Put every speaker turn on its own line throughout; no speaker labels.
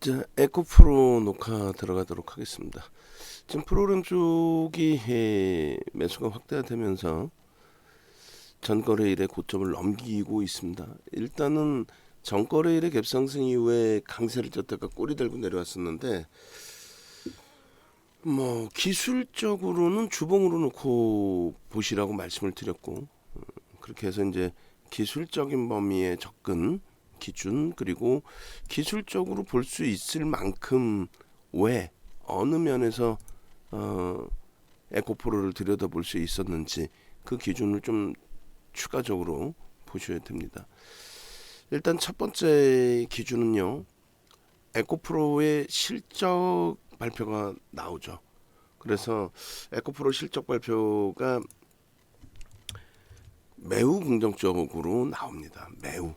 자, 에코프로 녹화 들어가도록 하겠습니다. 지금 프로그램 쪽이 매수가 확대되면서 전거래일의 고점을 넘기고 있습니다. 일단은 전거래일의 갭상승 이후에 강세를 쪘다가 꼬리 달고 내려왔었는데, 뭐 기술적으로는 주봉으로 놓고 보시라고 말씀을 드렸고, 그렇게 해서 이제 기술적인 범위의 접근 기준, 그리고 기술적으로 볼 수 있을 만큼 왜 어느 면에서 에코프로를 들여다볼 수 있었는지 그 기준을 좀 추가적으로 보셔야 됩니다. 일단 첫 번째 기준은요, 에코프로의 실적 발표가 나오죠. 그래서 에코프로 실적 발표가 매우 긍정적으로 나옵니다. 매우.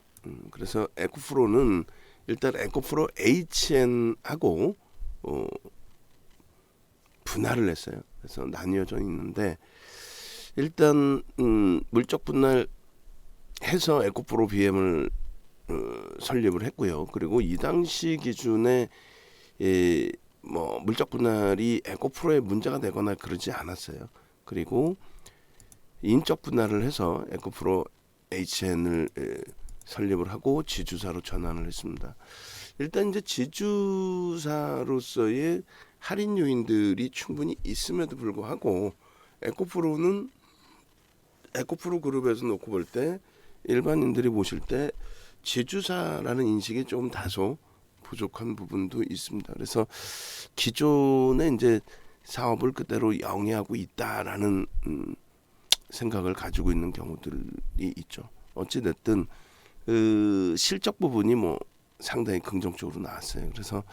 그래서 에코프로는 일단 에코프로 HN하고 분할을 했어요. 그래서 나뉘어져 있는데, 일단 물적 분할해서 에코프로 BM을 설립을 했고요. 그리고 이 당시 기준에 뭐 물적 분할이 에코프로에 문제가 되거나 그러지 않았어요. 그리고 인적 분할을 해서 에코프로 HN을 설립을 하고 지주사로 전환을 했습니다. 일단 이제 지주사로서의 할인 요인들이 충분히 있음에도 불구하고 에코프로 그룹에서 놓고 볼 때 일반인들이 보실 때 지주사라는 인식이 좀 다소 부족한 부분도 있습니다. 그래서 기존에 이제 사업을 그대로 영위하고 있다라는 생각을 가지고 있는 경우들이 있죠. 어찌 됐든 그 실적 부분이 뭐 상당히 긍정적으로 나왔어요. 그래서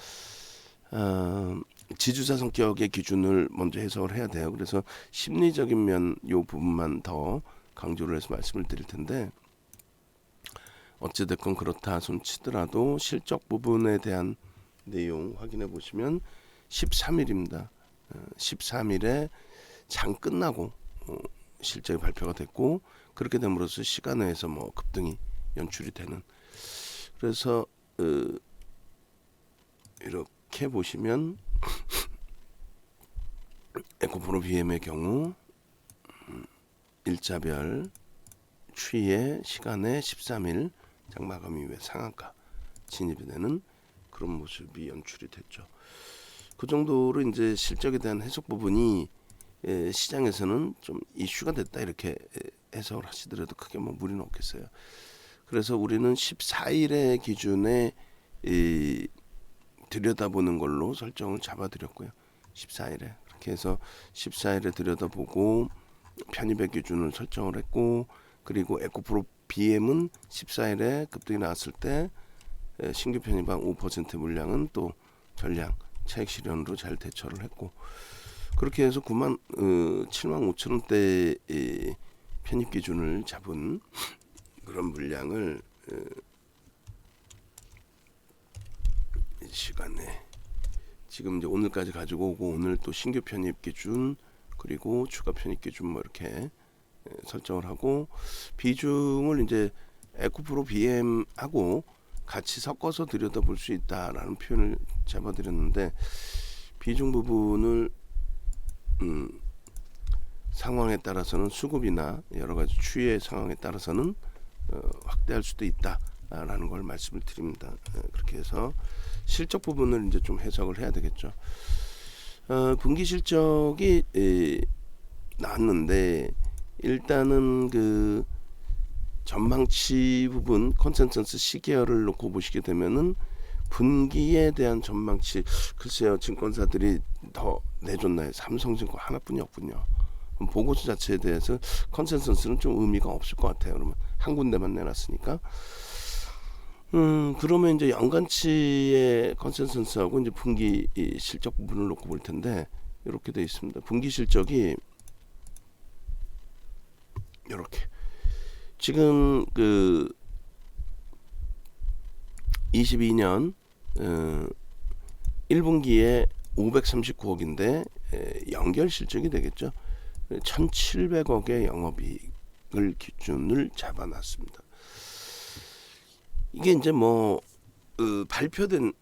지주사 성격의 기준을 먼저 해석을 해야 돼요. 그래서 심리적인 면 요 부분만 더 강조를 해서 말씀을 드릴 텐데, 어찌됐건 그렇다 손치더라도 실적 부분에 대한 내용 확인해 보시면 13일입니다. 13일에 장 끝나고 실적이 발표가 됐고, 그렇게 됨으로써 시간 내에서 뭐 급등이 연출이 되는, 그래서 이렇게 보시면 에코프로 BM의 경우 일자별 추이의 시간에 13일 장마감 이후에 상한가 진입이 되는 그런 모습이 연출이 됐죠. 그 정도로 이제 실적에 대한 해석 부분이 시장에서는 좀 이슈가 됐다 이렇게 해석을 하시더라도 크게 뭐 무리는 없겠어요. 그래서 우리는 14일의 기준에 들여다보는 걸로 설정을 잡아드렸고요. 14일에 그렇게 해서 14일에 들여다보고 편입의 기준을 설정을 했고, 그리고 에코프로 BM은 14일에 급등이 나왔을 때 신규 편입한 5% 물량은 또 전량 차익 실현으로 잘 대처를 했고, 그렇게 해서 7만 5천 원대 편입 기준을 잡은 그런 물량을 이 시간에 지금 이제 오늘까지 가지고 오고, 오늘 또 신규 편입 기준 그리고 추가 편입 기준 뭐 이렇게 설정을 하고, 비중을 이제 에코프로 BM하고 같이 섞어서 들여다볼 수 있다라는 표현을 잡아드렸는데, 비중 부분을 상황에 따라서는 수급이나 여러 가지 추이의 상황에 따라서는 확대할 수도 있다라는 걸 말씀을 드립니다. 그렇게 해서 실적 부분을 이제 좀 해석을 해야 되겠죠. 분기 실적이 나왔는데, 일단은 그 전망치 부분 컨센서스 시계열을 놓고 보시게 되면은 분기에 대한 전망치, 글쎄요, 증권사들이 더 내줬나요? 삼성증권 하나뿐이 없군요. 보고서 자체에 대해서 컨센서스는 좀 의미가 없을 것 같아요. 그러면 한 군데만 내놨으니까. 그러면 이제 연간치의 컨센서스하고 이제 분기 실적 부분을 놓고 볼 텐데, 이렇게 돼 있습니다. 분기 실적이 이렇게 지금 그 22년 1분기에 539억인데 연결 실적이 되겠죠. 1,700억의 영업이익을 기준을 잡아놨습니다. 이게 이제 뭐 발표된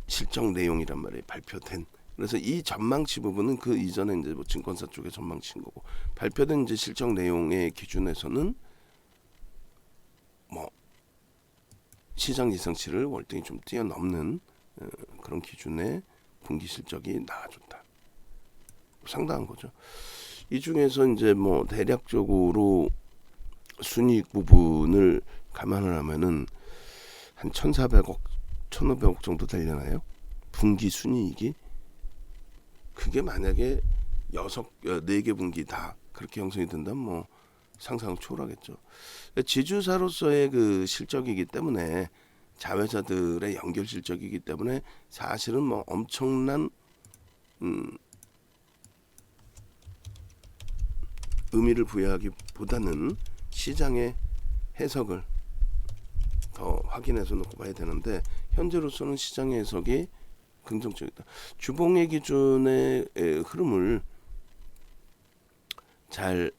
실적 내용이란 말이에요. 발표된. 그래서 이 전망치 부분은 그 이전에 이제 뭐 증권사 쪽에 전망치인 거고, 발표된 이제 실적 내용의 기준에서는 뭐 시장 예상치를 월등히 좀 뛰어넘는 그런 기준의 분기 실적이 나와줬다. 상당한 거죠. 이 중에서 이제 뭐 대략적으로 순이익 부분을 감안을 하면은 한 1,400억, 1,500억 정도 되려나요? 분기 순이익이. 그게 만약에 4개 분기 다 그렇게 형성이 된다면 뭐 상상을 초월하겠죠. 지주사로서의 그 실적이기 때문에, 자회사들의 연결 실적이기 때문에 사실은 뭐 엄청난 의미를 부여하기보다는 시장의 해석을 더 확인해서 놓고 봐야 되는데, 현재로서는 시장의 해석이 긍정적이다. 주봉의 기준의 흐름을 잘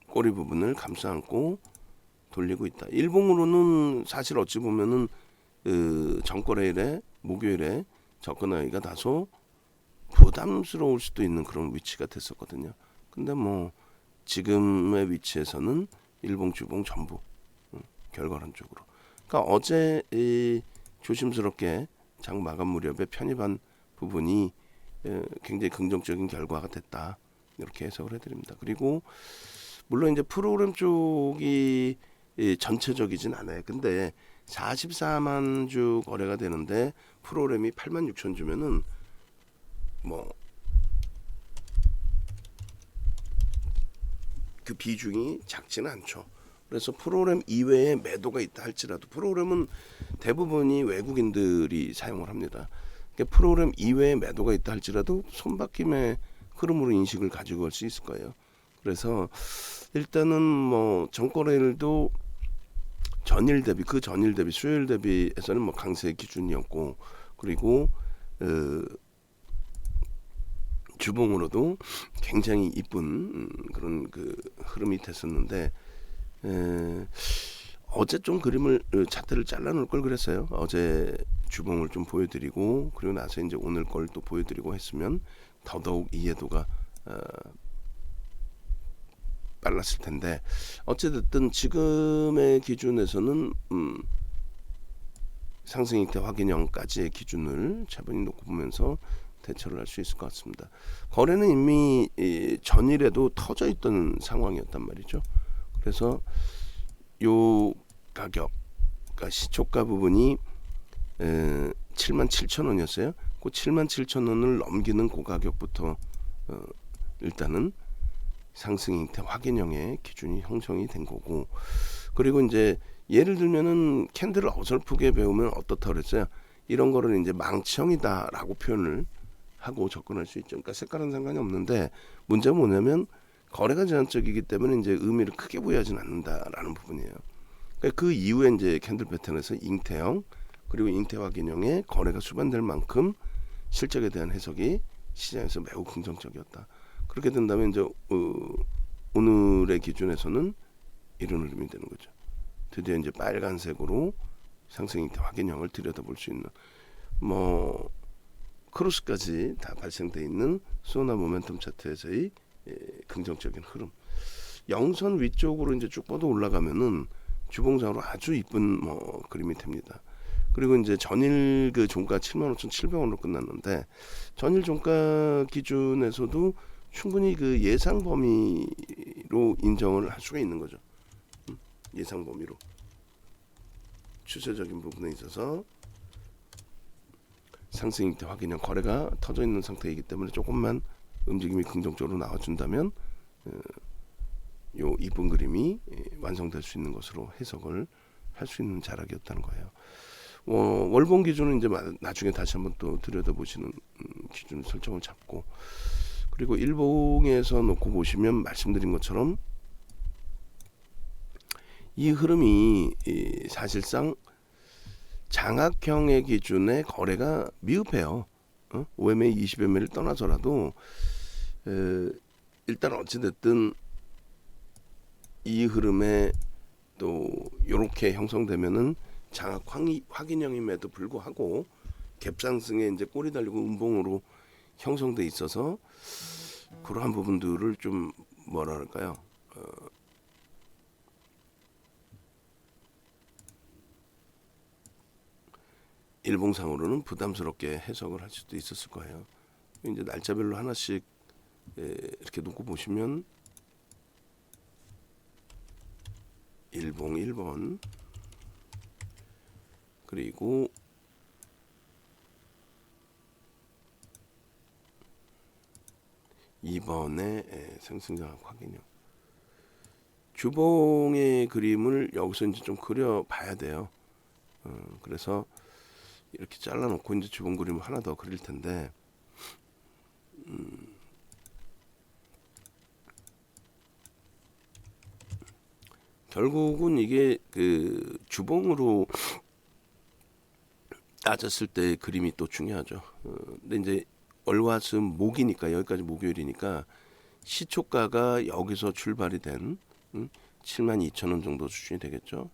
꼬리 부분을 감싸 안고 돌리고 있다. 일봉으로는 사실 어찌 보면은 전거래일에, 목요일에 접근하기가 다소 부담스러울 수도 있는 그런 위치가 됐었거든요. 근데 뭐 지금의 위치에서는 일봉, 주봉 전부 결과론적으로. 그러니까 어제 조심스럽게 장 마감 무렵에 편입한 부분이 굉장히 긍정적인 결과가 됐다. 이렇게 해석을 해드립니다. 그리고 물론 이제 프로그램 쪽이 전체적이진 않아요. 근데 44만 주 거래가 되는데 프로그램이 8만 6천 주면은 뭐 그 비중이 작지는 않죠. 그래서 프로그램 이외에 매도가 있다 할지라도, 프로그램은 대부분이 외국인들이 사용을 합니다. 그러니까 프로그램 이외에 매도가 있다 할지라도 손바뀜의 흐름으로 인식을 가지고 갈 수 있을 거예요. 그래서 일단은 뭐 전거래일도 전일 대비, 그 전일 대비, 수요일 대비에서는 뭐 강세 기준이었고, 그리고 주봉으로도 굉장히 이쁜 그런 그 흐름이 됐었는데, 어제 좀 그림을 차트를 잘라놓을 걸 그랬어요. 어제 주봉을 좀 보여드리고, 그리고 나서 이제 오늘 걸 또 보여드리고 했으면 더더욱 이해도가 빨랐을 텐데, 어찌됐든 지금의 기준에서는 상승 형태 확인형까지의 기준을 차분히 놓고 보면서 대처를 할 수 있을 것 같습니다. 거래는 이미 전일에도 터져 있던 상황이었단 말이죠. 그래서 요 가격, 그러니까 시초가 부분이 77,000원이었어요. 그 77,000원을 넘기는 그 가격부터 일단은 상승 형태 확인형의 기준이 형성이 된 거고, 그리고 이제 예를 들면은 캔들을 어설프게 배우면 어떻다 그랬어요. 이런 거를 이제 망치형이다라고 표현을 하고 접근할 수 있죠. 그러니까 색깔은 상관이 없는데, 문제는 뭐냐면 거래가 제한적이기 때문에 이제 의미를 크게 부여하지는 않는다라는 부분이에요. 그러니까 그 이후에 이제 캔들 패턴에서 잉태형, 그리고 잉태 확인형의 거래가 수반될 만큼 실적에 대한 해석이 시장에서 매우 긍정적이었다. 그렇게 된다면 이제 오늘의 기준에서는 이런 흐름이 되는 거죠. 드디어 이제 빨간색으로 상승 잉태 확인형을 들여다볼 수 있는, 뭐 크로스까지 다 발생돼 있는 소나 모멘텀 차트에서의 긍정적인 흐름. 영선 위쪽으로 이제 쭉 뻗어 올라가면은 주봉상으로 아주 이쁜 뭐 그림이 됩니다. 그리고 이제 전일 그 종가 75,700원으로 끝났는데, 전일 종가 기준에서도 충분히 그 예상 범위로 인정을 할 수가 있는 거죠. 예상 범위로 추세적인 부분에 있어서 상승 형태 확인형 거래가 터져 있는 상태이기 때문에 조금만 움직임이 긍정적으로 나와준다면 요 이쁜 그림이 완성될 수 있는 것으로 해석을 할 수 있는 자락이었다는 거예요. 월봉 기준은 이제 나중에 다시 한번 또 들여다보시는 기준 설정을 잡고, 그리고 일봉에서 놓고 보시면 말씀드린 것처럼 이 흐름이 사실상 장악형의 기준의 거래가 미흡해요. OMA 20MA를 떠나서라도 일단 어찌됐든 이 흐름에 또 이렇게 형성되면은 장악 확인형임에도 불구하고 갭상승에 이제 꼬리 달리고 음봉으로 형성돼 있어서 그러한 부분들을 좀 뭐랄까요? 일봉상으로는 부담스럽게 해석을 할 수도 있었을 거예요. 이제 날짜별로 하나씩 이렇게 놓고 보시면 일봉 1번 그리고 이번에 상승장악 확인형 주봉의 그림을 여기서 이제 좀 그려봐야 돼요. 그래서 이렇게 잘라놓고 이제 주봉 그림을 하나 더 그릴 텐데 결국은 이게 그 주봉으로 따졌을 때 그림이 또 중요하죠. 근데 이제 월화수 목이니까 여기까지 목요일이니까 시초가가 여기서 출발이 된 72,000원 정도 수준이 되겠죠.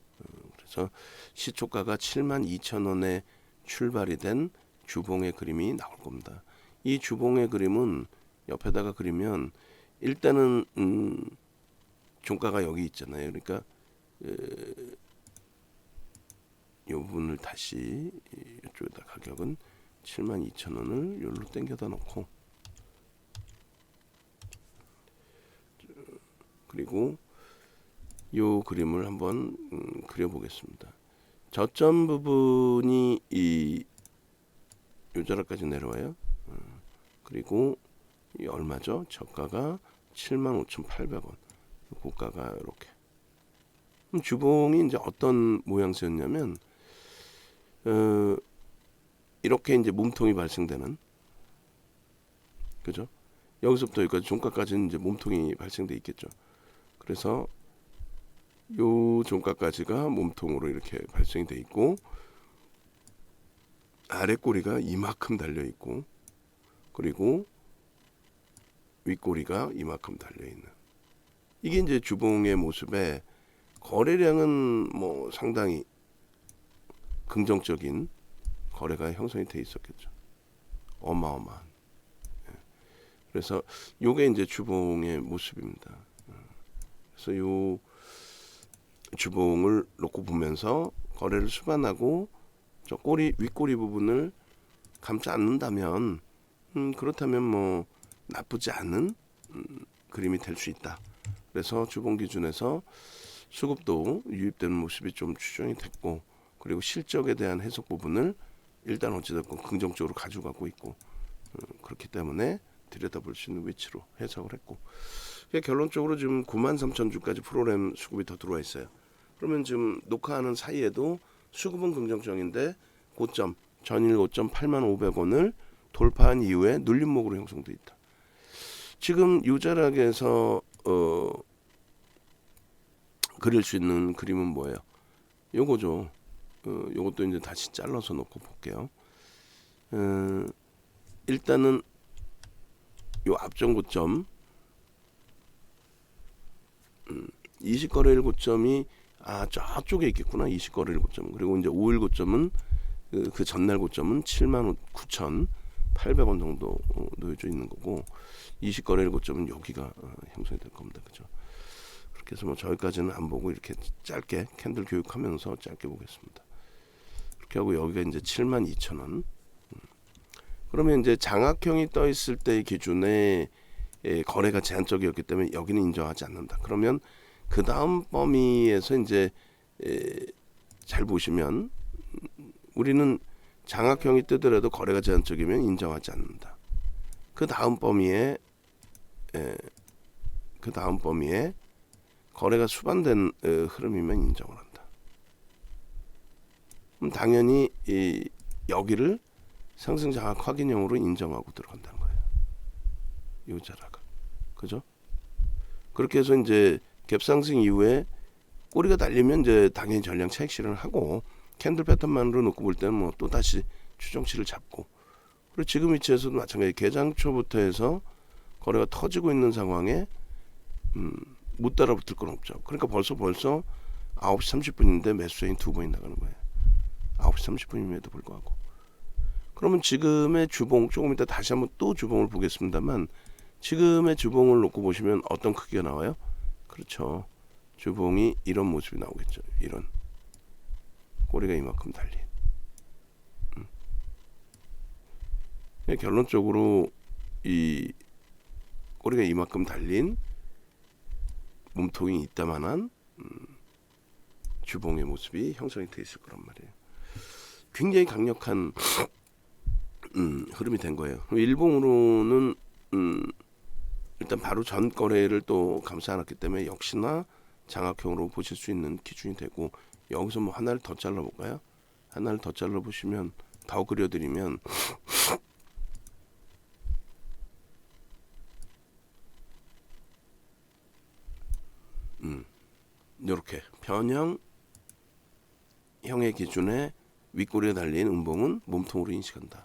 그래서 시초가가 72,000원에 출발이 된 주봉의 그림이 나올 겁니다. 이 주봉의 그림은 옆에다가 그리면 일단은 종가가 여기 있잖아요. 그러니까 이 부분을 다시 이쪽에다 가격은 72,000원을 여기로 당겨다 놓고 그리고 이 그림을 한번 그려보겠습니다. 저점 부분이 이 요자락까지 내려와요. 그리고 이 얼마죠? 저가가 75,800원. 고가가 이렇게. 주봉이 이제 어떤 모양새였냐면 이렇게 이제 몸통이 발생되는, 그죠? 여기서부터 여기까지 종가까지는 이제 몸통이 발생돼 있겠죠. 그래서 요 종가까지가 몸통으로 이렇게 발생이 돼 있고 아래 꼬리가 이만큼 달려 있고 그리고 윗꼬리가 이만큼 달려 있는, 이게 이제 주봉의 모습에 거래량은 뭐 상당히 긍정적인 거래가 형성이 돼 있었겠죠. 어마어마한. 그래서 요게 이제 주봉의 모습입니다. 그래서 요 주봉을 놓고 보면서 거래를 수반하고 저 꼬리 윗꼬리 부분을 감지 않는다면 그렇다면 뭐 나쁘지 않은 그림이 될 수 있다. 그래서 주봉 기준에서 수급도 유입되는 모습이 좀 추정이 됐고 그리고 실적에 대한 해석 부분을 일단 어찌됐건 긍정적으로 가져가고 있고 그렇기 때문에 들여다볼 수 있는 위치로 해석을 했고 결론적으로 지금 93,000주까지 프로그램 수급이 더 들어와 있어요. 그러면 지금 녹화하는 사이에도 수급은 긍정적인데 고점 전일 고점 85,500원을 돌파한 이후에 눌림목으로 형성돼 있다. 지금 유자락에서 그릴 수 있는 그림은 뭐예요? 요거죠. 요것도 이제 다시 잘라서 놓고 볼게요. 일단은 요 앞전 고점 20거래일 고점이 저쪽에 있겠구나. 20거래일 고점. 그리고 이제 5일 고점은 그 전날 고점은 79,800원 정도 놓여져 있는 거고 20거래일 고점은 여기가 형성이 될 겁니다. 그죠? 그렇게 해서 뭐 저기까지는 안 보고 이렇게 짧게 캔들 교육하면서 짧게 보겠습니다. 이렇게 하고 여기가 이제 72,000원. 그러면 이제 장악형이 떠 있을 때 기준에 거래가 제한적이었기 때문에 여기는 인정하지 않는다. 그러면 그 다음 범위에서 이제 잘 보시면 우리는 장악형이 뜨더라도 거래가 제한적이면 인정하지 않는다. 그 다음 범위에 거래가 수반된 흐름이면 인정을 한다. 그럼 당연히 여기를 상승 장악 확인형으로 인정하고 들어간다는 거예요. 요자라가. 그죠? 그렇게 해서 이제 갭상승 이후에 꼬리가 달리면 이제 당연히 전량 차익 실현을 하고 캔들 패턴만으로 놓고 볼 때는 뭐 또 다시 추정치를 잡고 그리고 지금 위치에서도 마찬가지 개장 초부터 해서 거래가 터지고 있는 상황에 못 따라붙을 건 없죠. 그러니까 벌써 9시 30분인데 매수 수익이 2번이 나가는 거예요. 9시 30분임에도 불구하고. 그러면 지금의 주봉, 조금 이따 다시 한번 또 주봉을 보겠습니다만, 지금의 주봉을 놓고 보시면 어떤 크기가 나와요? 그렇죠. 주봉이 이런 모습이 나오겠죠. 이런 꼬리가 이만큼 달린. 결론적으로 이 꼬리가 이만큼 달린 몸통이 있다만한 주봉의 모습이 형성이 되어 있을 거란 말이에요. 굉장히 강력한 흐름이 된 거예요. 일봉으로는 일단 바로 전 거래를 또 감싸 안았기 때문에 역시나 장악형으로 보실 수 있는 기준이 되고, 여기서 뭐 하나를 더 잘라볼까요? 하나를 더 잘라보시면, 더 그려드리면 이렇게 편형 형의 기준에 윗꼬리에 달린 음봉은 몸통으로 인식한다.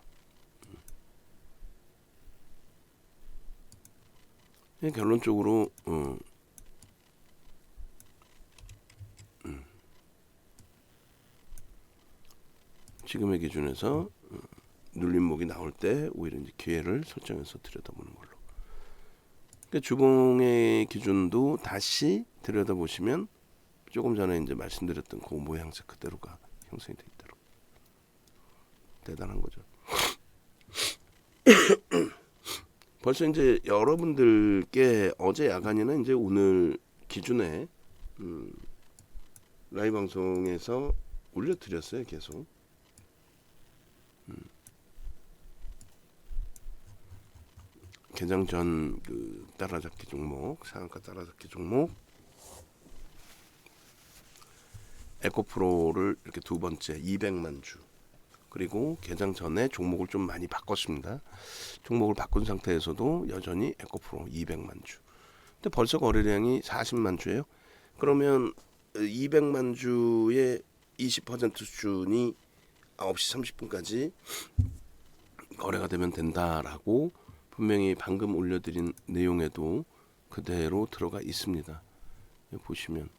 결론적으로 지금의 기준에서 눌림목이 나올 때 오히려 이제 기회를 설정해서 들여다보는 걸로. 그러니까 주봉의 기준도 다시 들여다보시면 조금 전에 이제 말씀드렸던 그 모양새 그대로가 형성이 돼 있도록. 대단한 거죠. 벌써 이제 여러분들께 어제 야간이나 이제 오늘 기준에 라이브 방송에서 올려드렸어요. 계속. 개장 전 그 따라잡기 종목, 상한가 따라잡기 종목 에코프로를 이렇게 두 번째 200만 주, 그리고 개장 전에 종목을 좀 많이 바꿨습니다. 종목을 바꾼 상태에서도 여전히 에코프로 200만 주. 근데 벌써 거래량이 40만 주예요. 그러면 200만 주의 20% 수준이 9시 30분까지 거래가 되면 된다라고 분명히 방금 올려드린 내용에도 그대로 들어가 있습니다. 보시면.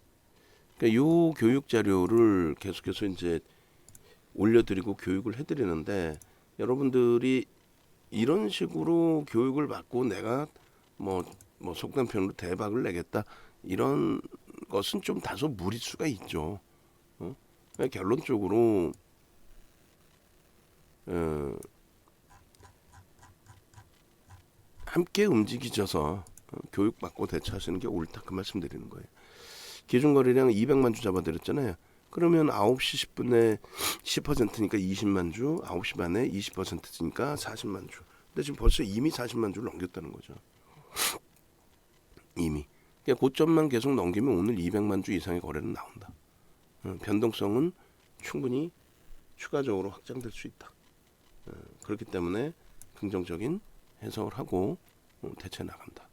그러니까 요 교육 자료를 계속해서 이제 올려드리고 교육을 해드리는데, 여러분들이 이런 식으로 교육을 받고 내가 뭐 속된 표현으로 대박을 내겠다, 이런 것은 좀 다소 무리수가 있죠. 그러니까 결론적으로 함께 움직이셔서 교육받고 대처하시는 게 옳다, 그 말씀드리는 거예요. 기준 거래량 200만 주 잡아드렸잖아요. 그러면 9시 10분에 10%니까 20만 주, 9시 반에 20%니까 40만 주. 근데 지금 벌써 이미 40만 주를 넘겼다는 거죠. 이미. 그러니까 고점만 계속 넘기면 오늘 200만 주 이상의 거래는 나온다. 변동성은 충분히 추가적으로 확장될 수 있다. 그렇기 때문에 긍정적인 해석을 하고 대처해 나간다.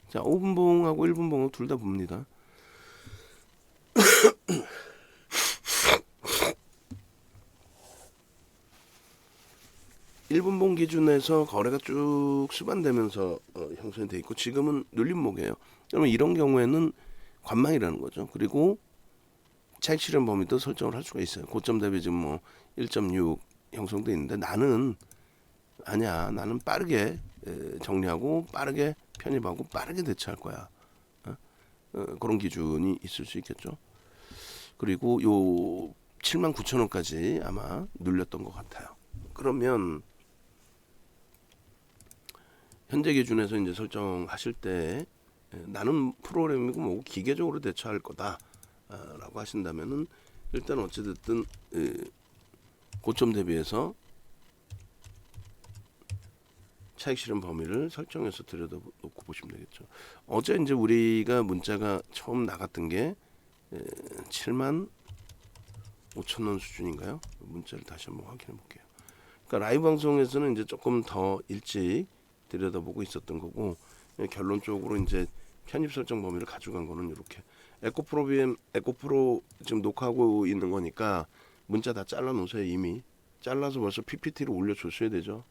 자, 5분봉하고 1분봉하고 둘 다 봅니다. 1분봉 기준에서 거래가 쭉 수반되면서 형성이 돼 있고, 지금은 눌림목이에요. 그러면 이런 경우에는 관망이라는 거죠. 그리고 차익 실현 범위도 설정을 할 수가 있어요. 고점 대비 지금 뭐 1.6 형성돼 있는데, 나는 빠르게 정리하고 빠르게 편입하고 빠르게 대처할 거야. 그런 기준이 있을 수 있겠죠. 그리고 요 79,000원까지 아마 눌렸던 것 같아요. 그러면 현재 기준에서 이제 설정하실 때 나는 프로그래밍이고 뭐고 기계적으로 대처할 거다라고 하신다면은, 일단 어찌됐든 고점 대비해서 차익 실현 범위를 설정해서 들여다놓고 보시면 되겠죠. 어제 이제 우리가 문자가 처음 나갔던 게 75,000원 수준인가요? 문자를 다시 한번 확인해 볼게요. 그러니까 라이브 방송에서는 이제 조금 더 일찍 들여다보고 있었던 거고, 결론적으로 이제 편입 설정 범위를 가져간 거는 이렇게 에코프로 BM, 에코프로 지금 녹화하고 있는 거니까 문자 다 잘라 놓으세요. 이미 잘라서 벌써 PPT로 올려줬어야 되죠.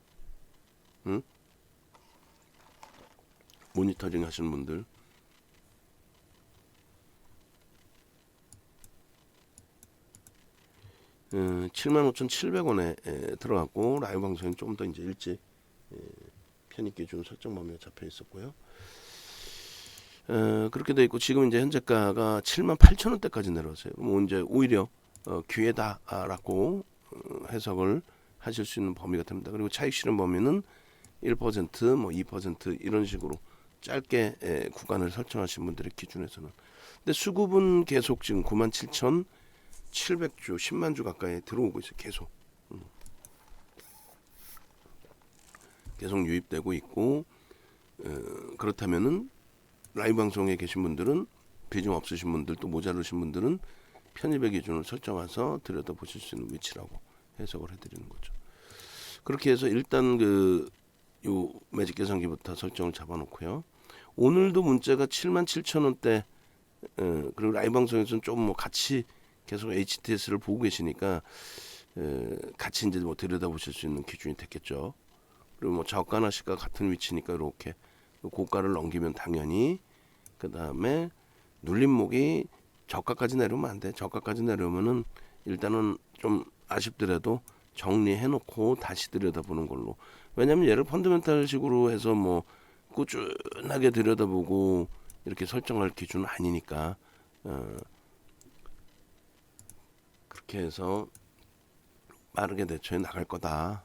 응? 모니터링 하시는 분들. 75,700원에 들어갔고 라이브 방송은 좀 더 이제 일찍 편입 기준 설정 범위가 잡혀 있었고요. 그렇게 돼 있고 지금 이제 현재가가 78,000원대까지 내려왔어요. 뭐 이제 오히려 기회다라고 해석을 하실 수 있는 범위가 됩니다. 그리고 차익 실현 범위는 1%, 뭐 2% 이런 식으로 짧게 구간을 설정하신 분들의 기준에서는. 근데 수급은 계속 지금 97,700주, 10만 주 가까이 들어오고 있어요. 계속 유입되고 있고, 그렇다면은 라이브 방송에 계신 분들은 비중 없으신 분들 또 모자르신 분들은 편입의 기준을 설정해서 들여다보실 수 있는 위치라고 해석을 해드리는 거죠. 그렇게 해서 일단 요 매직 계산기부터 설정을 잡아놓고요. 오늘도 문자가 77,000원대, 그리고 라이브 방송에서는 좀 뭐 같이 계속 HTS를 보고 계시니까 같이 이제 뭐 들여다보실 수 있는 기준이 됐겠죠. 그리고 뭐 저가나 시가 같은 위치니까 이렇게 고가를 넘기면 당연히 그 다음에 눌림목이 저가까지 내려오면 안 돼. 저가까지 내려오면은 일단은 좀 아쉽더라도 정리해놓고 다시 들여다보는 걸로. 왜냐하면 얘를 펀더멘탈식으로 해서 뭐 꾸준하게 들여다보고 이렇게 설정할 기준은 아니니까 그렇게 해서 빠르게 대처해 나갈 거다.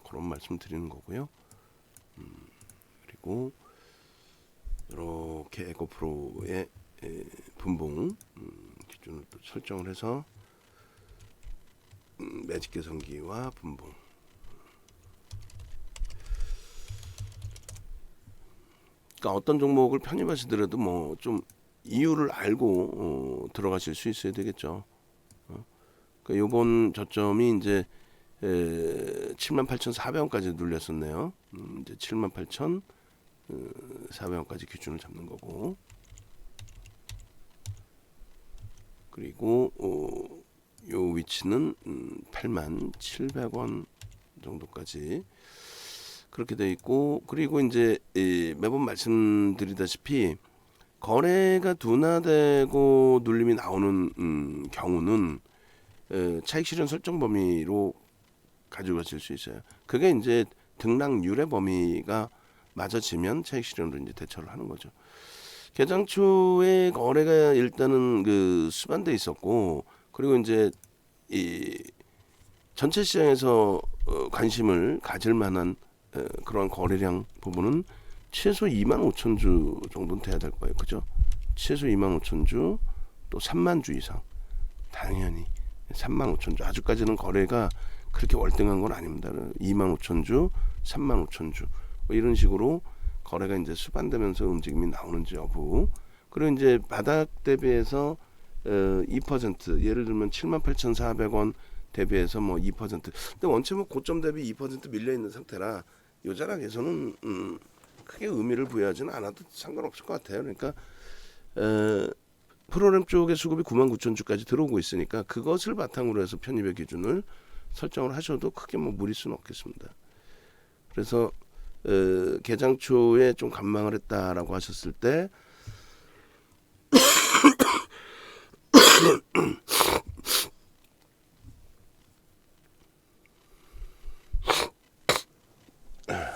그런 말씀 드리는 거고요. 그리고 이렇게 에코프로의 분봉 기준을 또 설정을 해서 매직 계산기와 분봉 그러니까 어떤 종목을 편입하시더라도 뭐 좀 이유를 알고 들어가실 수 있어야 되겠죠. 그러니까 요번 저점이 이제 78,400원까지 눌렸었네요. 이제 78,400원까지 기준을 잡는 거고, 그리고 요 위치는 87,000원 정도까지 그렇게 돼 있고, 그리고 이제 매번 말씀드리다시피 거래가 둔화되고 눌림이 나오는 경우는 차익 실현 설정 범위로 가져가실 수 있어요. 그게 이제 등락률의 범위가 맞아지면 차익 실현으로 이제 대처를 하는 거죠. 개장 초에 거래가 일단은 수반돼 있었고, 그리고 이제 이 전체 시장에서 관심을 가질 만한 그런 거래량 부분은 최소 25,000주 정도는 돼야 될 거예요. 그죠? 최소 25,000주, 또 3만 주 이상. 당연히 35,000주. 아직까지는 거래가 그렇게 월등한 건 아닙니다. 25,000주, 35,000주. 뭐 이런 식으로 거래가 이제 수반되면서 움직임이 나오는지 여부. 그리고 이제 바닥 대비해서 2% 예를 들면 78,400원 대비해서 뭐 2%. 근데 원체 뭐 고점 대비 2% 밀려 있는 상태라 요 자락에서는 크게 의미를 부여하지는 않아도 상관없을 것 같아요. 그러니까 프로그램 쪽의 수급이 99,000주까지 들어오고 있으니까 그것을 바탕으로 해서 편입의 기준을 설정을 하셔도 크게 뭐 무리수는 없겠습니다. 그래서 개장 초에 좀 관망을 했다라고 하셨을 때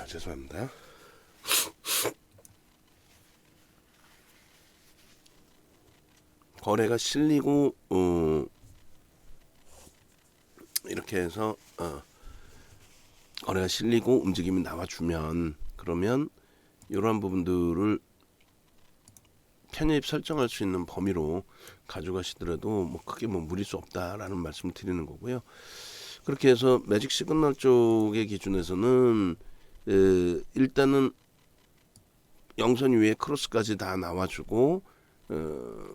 죄송합니다. 거래가 실리고 이렇게 해서 거래가 실리고 움직임이 나와주면 그러면 이러한 부분들을 편입 설정할 수 있는 범위로 가져가시더라도 뭐 크게 뭐 무리수 없다라는 말씀을 드리는 거고요. 그렇게 해서 매직 시그널 쪽의 기준에서는 일단은 영선 위에 크로스까지 다 나와주고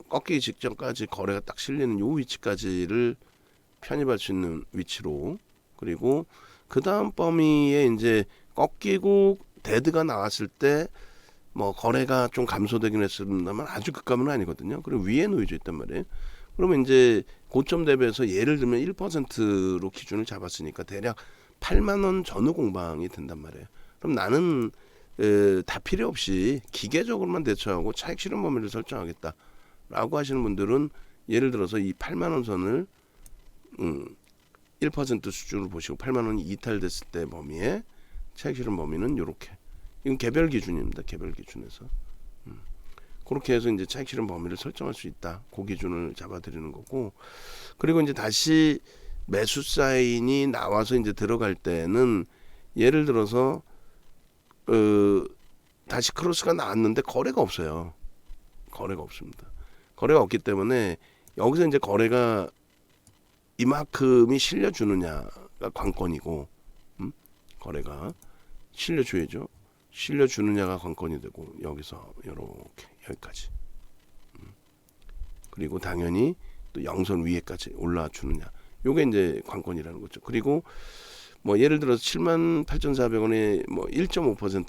꺾이기 직전까지 거래가 딱 실리는 요 위치까지를 편입할 수 있는 위치로, 그리고 그 다음 범위에 이제 꺾이고 데드가 나왔을 때 뭐 거래가 좀 감소되긴 했습니다만 아주 극감은 아니거든요. 그리고 위에 놓여져 있단 말이에요. 그러면 이제 고점 대비해서 예를 들면 1%로 기준을 잡았으니까 대략 8만 원 전후 공방이 된단 말이에요. 그럼 나는 다 필요 없이 기계적으로만 대처하고 차익 실현 범위를 설정하겠다라고 하시는 분들은 예를 들어서 이 8만 원 선을 1% 수준으로 보시고 8만 원이 이탈됐을 때 범위에 차익 실현 범위는 요렇게. 이건 개별 기준입니다. 개별 기준에서. 그렇게 해서 이제 차익 실현 범위를 설정할 수 있다. 그 기준을 잡아드리는 거고. 그리고 이제 다시 매수 사인이 나와서 이제 들어갈 때는 예를 들어서 다시 크로스가 나왔는데 거래가 없어요. 거래가 없습니다. 거래가 없기 때문에 여기서 이제 거래가 이만큼이 실려주느냐가 관건이고, 거래가 실려줘야죠. 실려주느냐가 관건이 되고, 여기서 이렇게 여기까지. 그리고 당연히 또 영선 위에까지 올라와 주느냐. 요게 이제 관건이라는 거죠. 그리고 뭐 예를 들어서 78,400원에 뭐 1.5%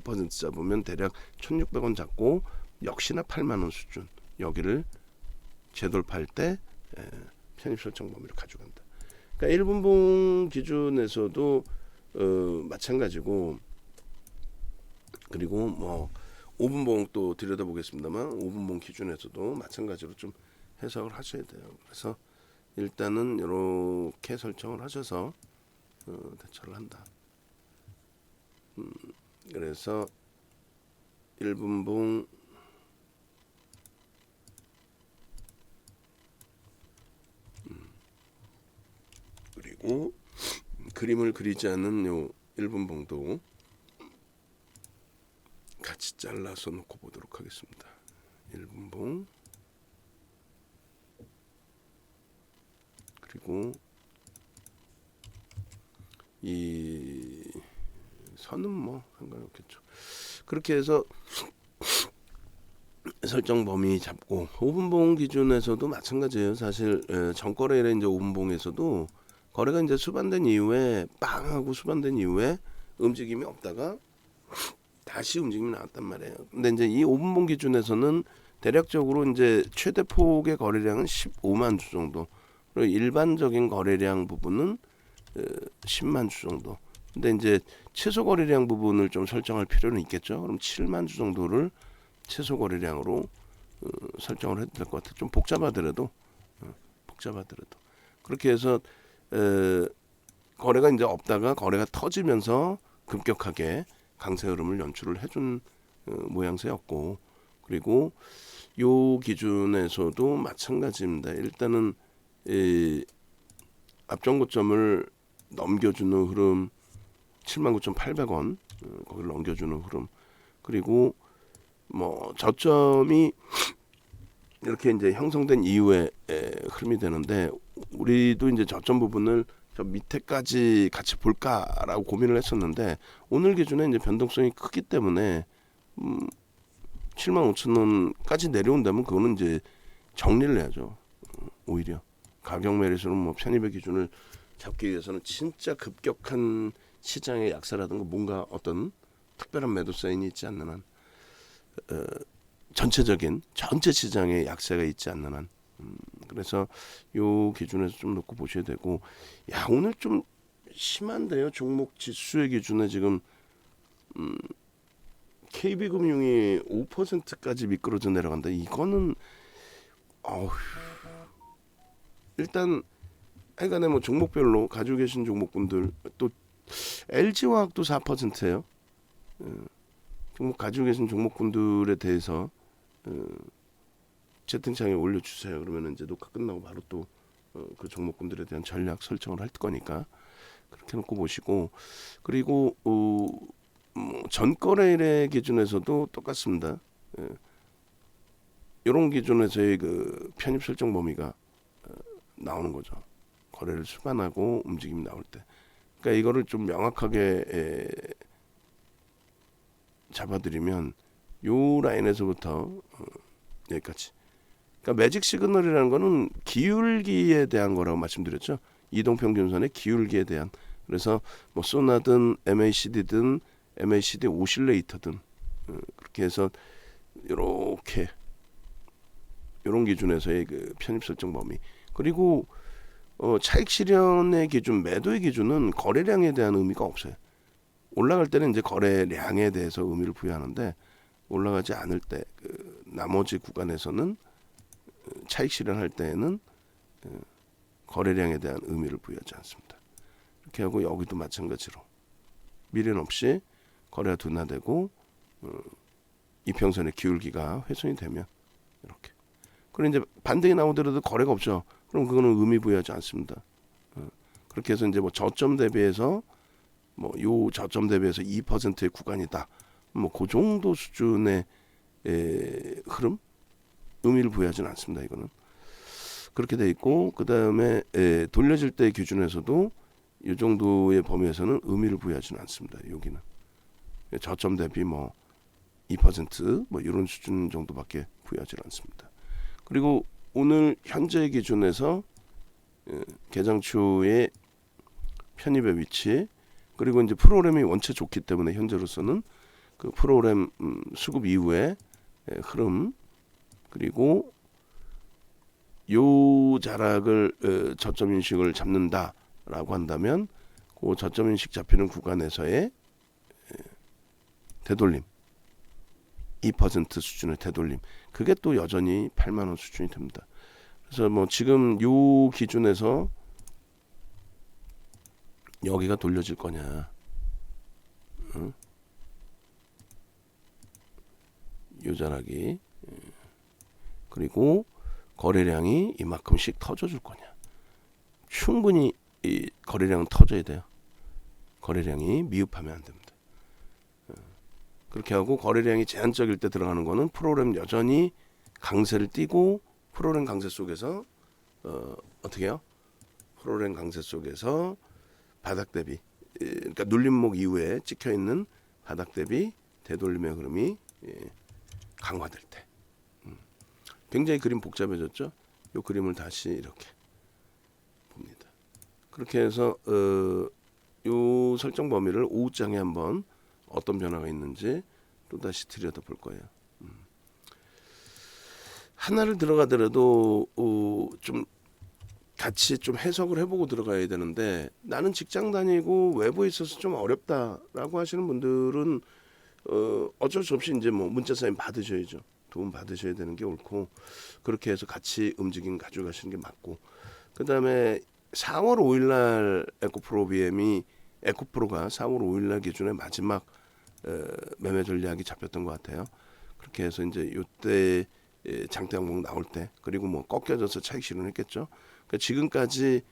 2% 잡으면 대략 1,600원 잡고 역시나 8만 원 수준. 여기를 재돌파할 때 편입 설정 범위를 가져간다. 그러니까 1분봉 기준에서도 마찬가지고, 그리고 뭐 5분봉 또 들여다보겠습니다만 5분봉 기준에서도 마찬가지로 좀 해석을 하셔야 돼요. 그래서 일단은 이렇게 설정을 하셔서 대처를 한다. 그래서 1분봉 그리고 그림을 그리지 않은 요 1분봉도 같이 잘라서 놓고 보도록 하겠습니다. 1분봉 그리고 이 선은 뭐 상관없겠죠. 그렇게 해서 설정 범위 잡고 5분봉 기준에서도 마찬가지예요. 사실 전거래일에 이제 5분봉에서도 거래가 이제 수반된 이후에 빵 하고 수반된 이후에 움직임이 없다가 다시 움직임이 나왔단 말이에요. 근데 이제 이 5분봉 기준에서는 대략적으로 이제 최대 폭의 거래량은 15만 주 정도. 그리고 일반적인 거래량 부분은 10만 주 정도. 근데 이제 최소 거래량 부분을 좀 설정할 필요는 있겠죠. 그럼 7만 주 정도를 최소 거래량으로 설정을 해도 될 것 같아요. 좀 복잡하더라도 그렇게 해서 거래가 이제 없다가 거래가 터지면서 급격하게 강세 흐름을 연출을 해준 모양새였고, 그리고 요 기준에서도 마찬가지입니다. 일단은 앞전고점을 넘겨주는 흐름 79,800원 거기를 넘겨주는 흐름, 그리고 뭐 저점이 이렇게 이제 형성된 이후에 흐름이 되는데, 우리도 이제 저점 부분을 저 밑에까지 같이 볼까라고 고민을 했었는데 오늘 기준에 이제 변동성이 크기 때문에 75,000원까지 내려온다면 그거는 이제 정리를 해야죠. 오히려 가격 매릿으로 뭐 편입의 기준을 잡기 위해서는 진짜 급격한 시장의 약세라든가 뭔가 어떤 특별한 매도 사인이 있지 않는 한, 전체 시장의 약세가 있지 않는 한, 그래서 요 기준에서 좀 놓고 보셔야 되고, 야 오늘 좀 심한데요. 종목 지수의 기준에 지금 KB금융이 5%까지 미끄러져 내려간다. 이거는 일단 하여간에 뭐 종목별로 가지고 계신 종목분들, 또 LG화학도 4%예요. 종목 가지고 계신 종목분들에 대해서 채팅창에 올려주세요. 그러면 이제 녹화 끝나고 바로 또 그 종목군들에 대한 전략 설정을 할 거니까 그렇게 놓고 보시고, 그리고 전거래일의 기준에서도 똑같습니다. 이런 기준에서의 그 편입 설정 범위가 나오는 거죠. 거래를 수반하고 움직임이 나올 때. 그러니까 이거를 좀 명확하게 잡아드리면 요 라인에서부터 여기까지. 그러니까 매직 시그널이라는 거는 기울기에 대한 거라고 말씀드렸죠. 이동평균선의 기울기에 대한. 그래서 뭐 소나든 MACD든 MACD 오실레이터든 그렇게 해서 이렇게 이런 기준에서의 그 편입 설정 범위. 그리고 차익 실현의 기준, 매도의 기준은 거래량에 대한 의미가 없어요. 올라갈 때는 이제 거래량에 대해서 의미를 부여하는데, 올라가지 않을 때 나머지 구간에서는 차익 실현할 때에는 거래량에 대한 의미를 부여하지 않습니다. 이렇게 하고 여기도 마찬가지로 미련 없이 거래가 둔화되고 이평선의 기울기가 훼손이 되면 이렇게. 그리고 이제 반등이 나오더라도 거래가 없죠. 그럼 그거는 의미 부여하지 않습니다. 그렇게 해서 이제 뭐 저점 대비해서 뭐 요 저점 대비해서 2%의 구간이다. 뭐 그 정도 수준의 흐름 의미를 부여하지는 않습니다. 이거는 그렇게 돼 있고 그 다음에 돌려질 때 기준에서도 이 정도의 범위에서는 의미를 부여하지는 않습니다. 여기는 저점 대비 뭐 2%뭐 이런 수준 정도밖에 부여하지 않습니다. 그리고 오늘 현재 기준에서 개장추의 편입의 위치 그리고 이제 프로그램이 원체 좋기 때문에 현재로서는 그 프로그램 수급 이후의 흐름 그리고 요 자락을 저점 인식을 잡는다라고 한다면 그 저점 인식 잡히는 구간에서의 되돌림 2% 수준의 되돌림 그게 또 여전히 8만 원 수준이 됩니다. 그래서 뭐 지금 요 기준에서 여기가 돌려질 거냐 요 자락이 그리고 거래량이 이만큼씩 터져줄 거냐 충분히 이 거래량은 터져야 돼요. 거래량이 미흡하면 안 됩니다. 그렇게 하고 거래량이 제한적일 때 들어가는 거는 프로그램 여전히 강세를 띠고 프로그램 강세 속에서 어떻게 해요? 프로그램 강세 속에서 바닥 대비 그러니까 눌림목 이후에 찍혀 있는 바닥 대비 되돌림의 흐름이 강화될 때 굉장히 그림 복잡해졌죠. 이 그림을 다시 이렇게 봅니다. 그렇게 해서 이 설정 범위를 오후장에 한번 어떤 변화가 있는지 또 다시 들여다볼 거예요. 하나를 들어가더라도 좀 같이 좀 해석을 해보고 들어가야 되는데 나는 직장 다니고 외부에 있어서 좀 어렵다라고 하시는 분들은 어쩔 수 없이 이제 뭐 문자 사인 받으셔야죠. 도움 받으셔야 되는 게 옳고 그렇게 해서 같이 움직임 가져가시는 게 맞고 그 다음에 4월 5일날 에코프로 BM이 에코프로가 4월 5일날 기준에 마지막 매매 전략이 잡혔던 것 같아요. 그렇게 해서 이제 이때 장대 항목 나올 때 그리고 뭐 꺾여져서 차익 실현했겠죠. 그러니까 지금까지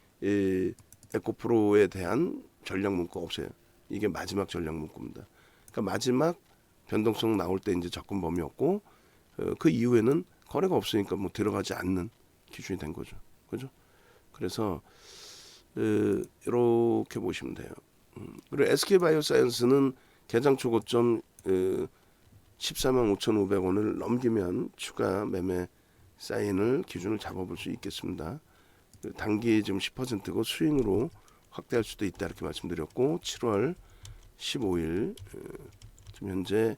에코프로에 대한 전략 문구 없어요. 이게 마지막 전략 문구입니다. 그러니까 마지막 변동성 나올 때 이제 접근 범위였고 그 이후에는 거래가 없으니까 뭐 들어가지 않는 기준이 된 거죠. 그죠? 그래서 이렇게 보시면 돼요. 그리고 SK바이오사이언스는 개장 초고점 14만 5,500원을 넘기면 추가 매매 사인을 기준을 잡아볼 수 있겠습니다. 단기 지금 10%고 스윙으로 확대할 수도 있다 이렇게 말씀드렸고 7월 15일 지금 현재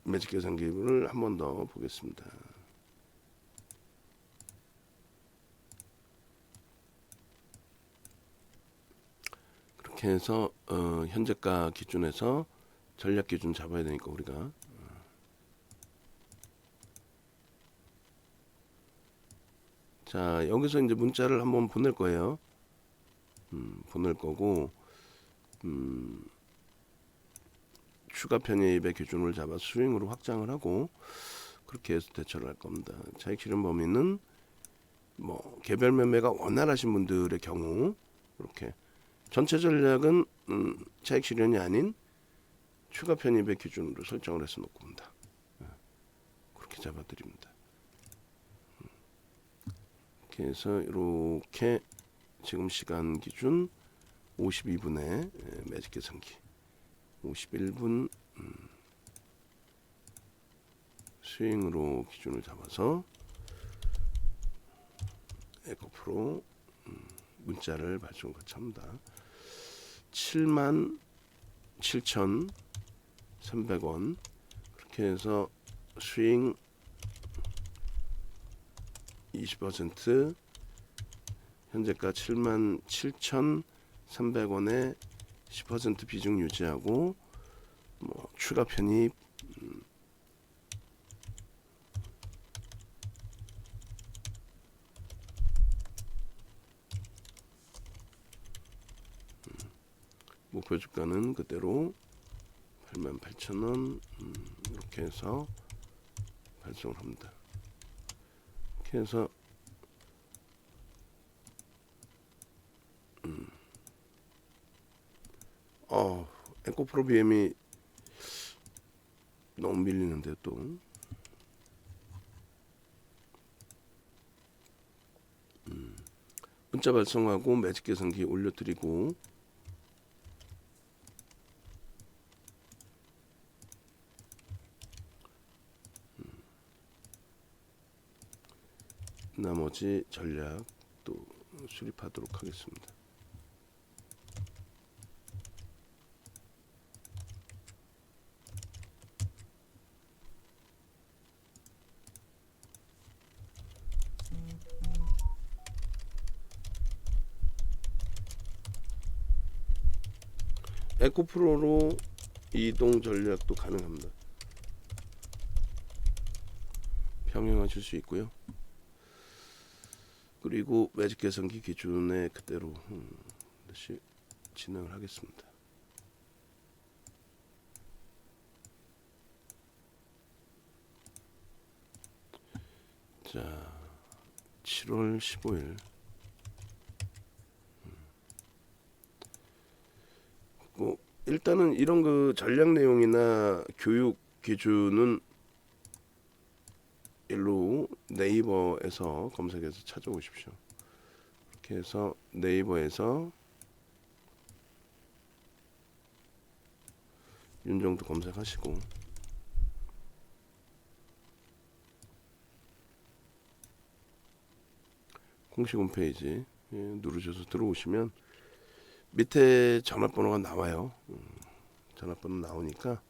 매직 계산 기록을 한 번 더 보겠습니다. 그렇게 해서 현재가 기준에서 전략 기준 잡아야 되니까 우리가 자 여기서 이제 문자를 한번 보낼 거예요. 보낼 거고 추가 편입의 기준을 잡아 스윙으로 확장을 하고 그렇게 해서 대처를 할 겁니다. 차익 실현 범위는 뭐 개별 매매가 원활하신 분들의 경우 이렇게 전체 전략은 차익 실현이 아닌 추가 편입의 기준으로 설정을 해서 놓고 옵니다. 그렇게 잡아드립니다. 이렇게 해서 이렇게 지금 시간 기준 52분에 매직 계산기 51분 스윙으로 기준을 잡아서 에코프로 문자를 발송 거치합니다. 77,300원 그렇게 해서 스윙 20% 현재가 77,300원에 10% 비중 유지하고 뭐 추가 편입 목표 주가는 그대로 88,000원 이렇게 해서 발송을 합니다. 이렇게 해서 에코프로 BM이 너무 밀리는데 또 문자 발송하고 매직 계산기 올려드리고 나머지 전략 또 수립하도록 하겠습니다. 에코프로로 이동 전략도 가능합니다. 병행하실 수 있고요. 그리고 매직 계산기 기준에 그대로 다시 진행을 하겠습니다. 자, 7월 15일 일단은 이런 그 전략 내용이나 교육 기준은 일로 네이버에서 검색해서 찾아오십시오. 이렇게 해서 네이버에서 윤정도 검색하시고 공식 홈페이지 누르셔서 들어오시면 밑에 전화번호가 나와요. 전화번호 나오니까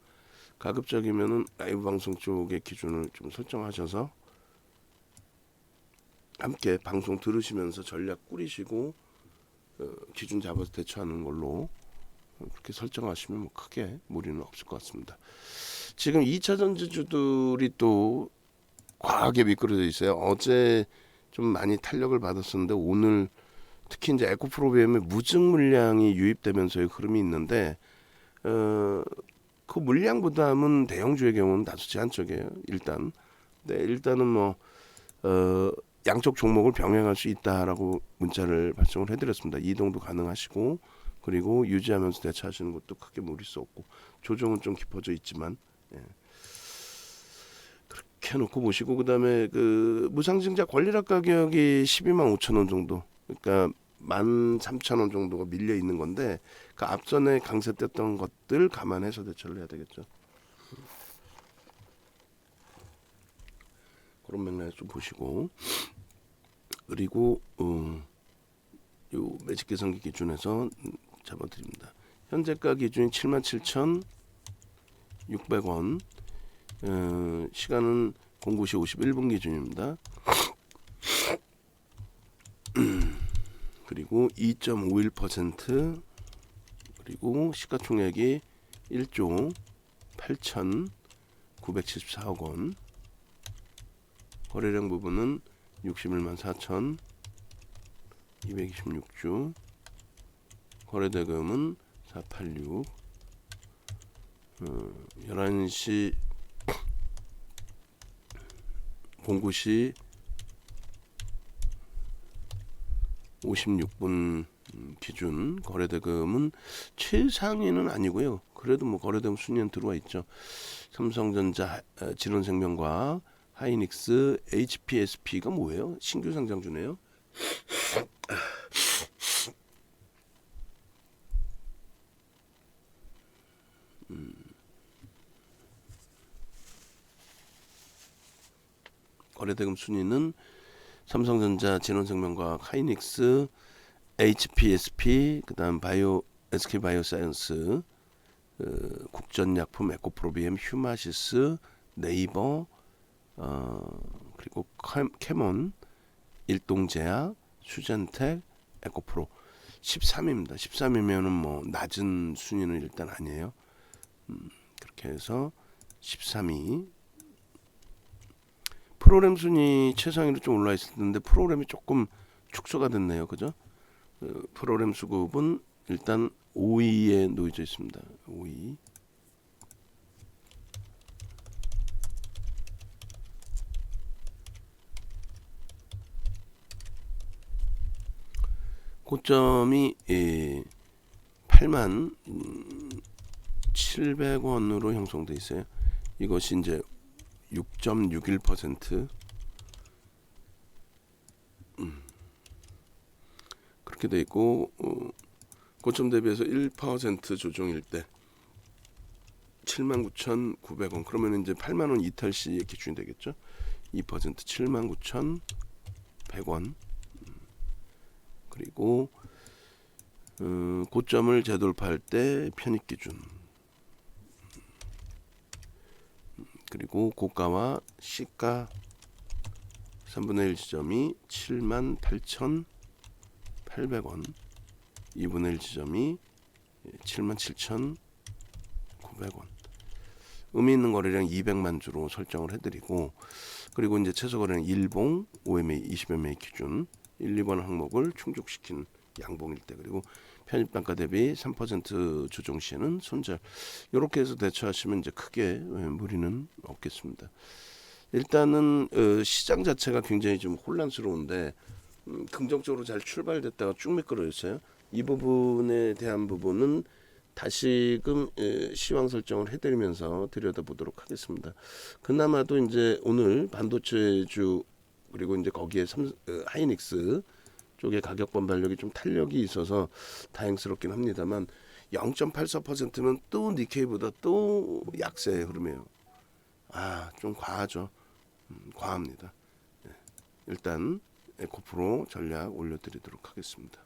가급적이면은 라이브 방송 쪽의 기준을 좀 설정하셔서 함께 방송 들으시면서 전략 꾸리시고 기준 잡아서 대처하는 걸로 그렇게 설정하시면 뭐 크게 무리는 없을 것 같습니다. 지금 2차 전지주들이 또 과하게 미끄러져 있어요. 어제 좀 많이 탄력을 받았었는데 오늘 특히 이제 에코프로비엠의 무증 물량이 유입되면서의 흐름이 있는데 그 물량 부담은 대형주의 경우는 다소 제한적이에요. 일단 일단은 뭐 양쪽 종목을 병행할 수 있다라고 문자를 발송을 해드렸습니다. 이동도 가능하시고 그리고 유지하면서 대처하시는 것도 크게 무리 수 없고 조정은 좀 깊어져 있지만 그렇게 해놓고 보시고 그다음에 그 무상증자 권리락 가격이 125,000원 정도 그러니까 13,000원 정도가 밀려 있는 건데 그 앞전에 강세됐던 것들 감안해서 대처를 해야 되겠죠. 그런 맥락을 좀 보시고 그리고 요 매직 계산기 기준에서 잡아드립니다. 현재가 기준이 77,600원 시간은 09시 51분 기준입니다. 그리고 2.51% 그리고 시가총액이 1조 8,974억 원 거래량 부분은 61만 4,226주 거래대금은 486 11시 09시 56분 기준 거래대금은 최상위는 아니고요. 그래도 뭐 거래대금 순위는 들어와 있죠. 삼성전자, 진원생명과학, 하이닉스, HPSP가 뭐예요? 신규 상장주네요. 거래대금 순위는 삼성전자, 진원생명과학, 하이닉스, HPSP, 그다음 SK바이오사이언스, 국전약품, 에코프로비엠, 휴마시스, 네이버, 그리고 캐몬, 일동제약, 수젠텍, 에코프로 13위입니다. 13위면은 뭐 낮은 순위는 일단 아니에요. 그렇게 해서 13위. 프로그램 순위 최상위로 좀 올라 있었는데 프로그램이 조금 축소가 됐네요. 그죠? 프로그램 수급은 일단 5위에 놓여져 있습니다. 5위. 고점이 8만 700원으로 형성돼 있어요. 이것이 이제 6.61% 그렇게 돼 있고 고점 대비해서 1% 조정일 때 79,900원. 그러면 이제 8만 원 이탈 시의 기준이 되겠죠. 2% 79,100원. 그리고 고점을 재돌파할 때 편입 기준. 그리고 고가와 시가 3분의 1 지점이 78,800원, 2분의 1 지점이 77,900원. 의미 있는 거래량 200만 주로 설정을 해드리고, 그리고 이제 최소 거래량 일봉 5MA, 20MA 기준 1, 2번 항목을 충족시킨 양봉일 때, 그리고 편입 단가 대비 3% 조정 시에는 손절. 이렇게 해서 대처하시면 이제 크게 무리는 없겠습니다. 일단은 시장 자체가 굉장히 좀 혼란스러운데 긍정적으로 잘 출발됐다가 쭉 미끄러졌어요. 이 부분에 대한 부분은 다시금 시황 설정을 해드리면서 들여다보도록 하겠습니다. 그나마도 이제 오늘 반도체주 그리고 이제 거기에 하이닉스 쪽의 가격 반발력이 좀 탄력이 있어서 다행스럽긴 합니다만 0.84%면 또 니케이보다 또 약세의 흐름이에요. 좀 과하죠. 과합니다. 일단 에코프로 전략 올려드리도록 하겠습니다.